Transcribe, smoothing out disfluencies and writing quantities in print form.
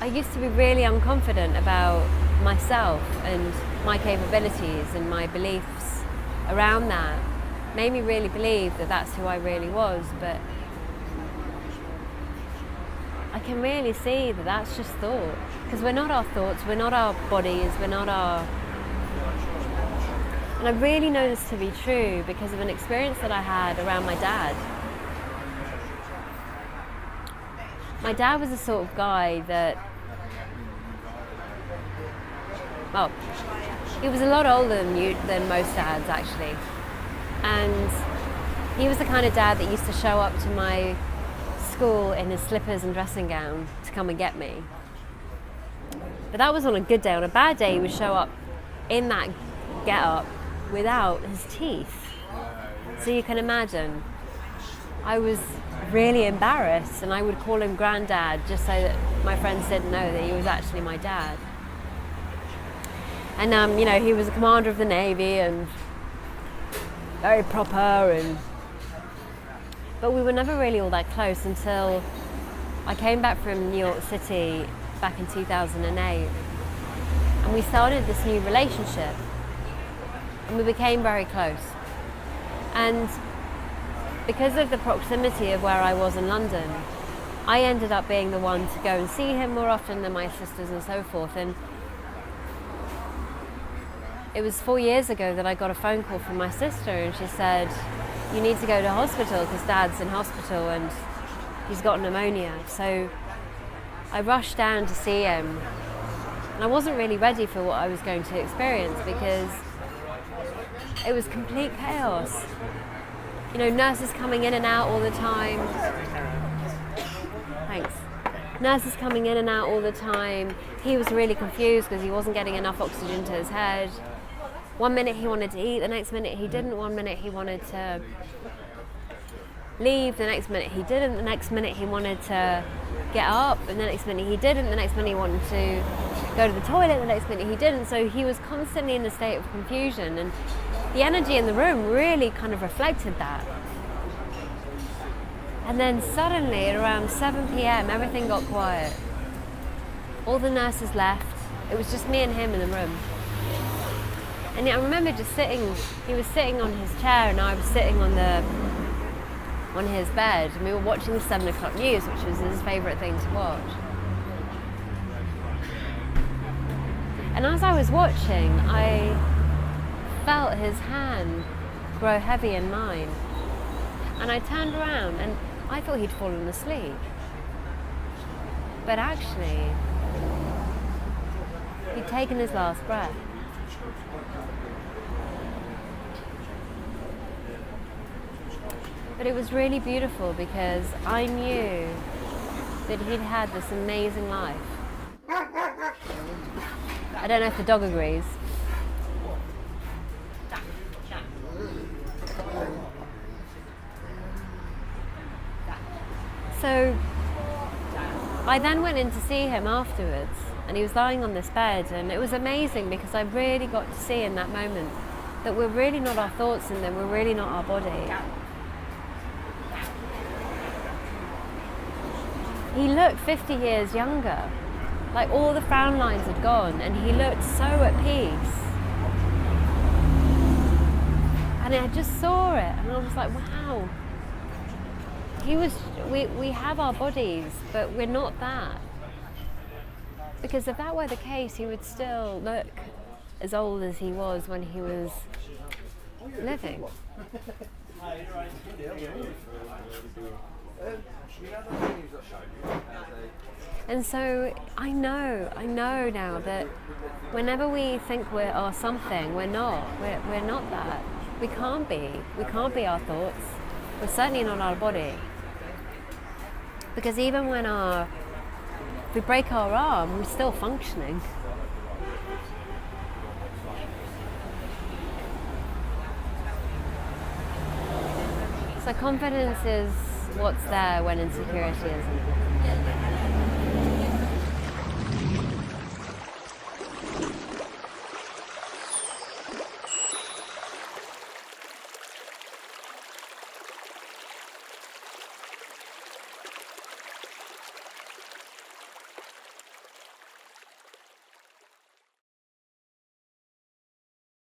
I used to be really unconfident about myself and my capabilities and my beliefs around that. Made me really believe that that's who I really was, but I can really see that that's just thought. Because we're not our thoughts, we're not our bodies, we're not our... And I really know this to be true because of an experience that I had around my dad. My dad was the sort of guy that, well, he was a lot older than most dads actually. And he was the kind of dad that used to show up to my school in his slippers and dressing gown to come and get me. But that was on a good day. On a bad day, he would show up in that get-up without his teeth. So you can imagine, I was really embarrassed, and I would call him Granddad just so that my friends didn't know that he was actually my dad. And you know, he was a commander of the Navy and very proper, but we were never really all that close until I came back from New York City back in 2008, and we started this new relationship, and we became very close. And because of the proximity of where I was in London, I ended up being the one to go and see him more often than my sisters and so forth. And it was 4 years ago that I got a phone call from my sister, and she said, "You need to go to hospital because Dad's in hospital and he's got pneumonia." So I rushed down to see him, and I wasn't really ready for what I was going to experience because it was complete chaos. You know, nurses coming in and out all the time. Thanks. Nurses coming in and out all the time. He was really confused because he wasn't getting enough oxygen to his head. One minute he wanted to eat, the next minute he didn't. One minute he wanted to leave, the next minute he didn't. The next minute he wanted to get up, and the next minute he didn't. The next minute he wanted to go to the toilet, the next minute he didn't. So he was constantly in a state of confusion, and the energy in the room really kind of reflected that. And then suddenly at around 7 p.m. everything got quiet. All the nurses left. It was just me and him in the room. And I remember just sitting, he was sitting on his chair and I was sitting on his bed, and we were watching the 7 o'clock news, which was his favourite thing to watch. And as I was watching, I felt his hand grow heavy in mine. And I turned around and I thought he'd fallen asleep. But actually, he'd taken his last breath. But it was really beautiful because I knew that he'd had this amazing life. I don't know if the dog agrees. So I then went in to see him afterwards, and he was lying on this bed, and it was amazing because I really got to see in that moment that we're really not our thoughts and that we're really not our body. He looked 50 years younger, like all the frown lines had gone, and he looked so at peace. And I just saw it, and I was like, wow. We have our bodies, but we're not that. Because if that were the case, he would still look as old as he was when he was living. And so I know now that whenever we think we are something, we're not. We're not that. We can't be our thoughts. We're certainly not our body. Because even when if we break our arm, we're still functioning. So confidence is what's there when insecurity isn't.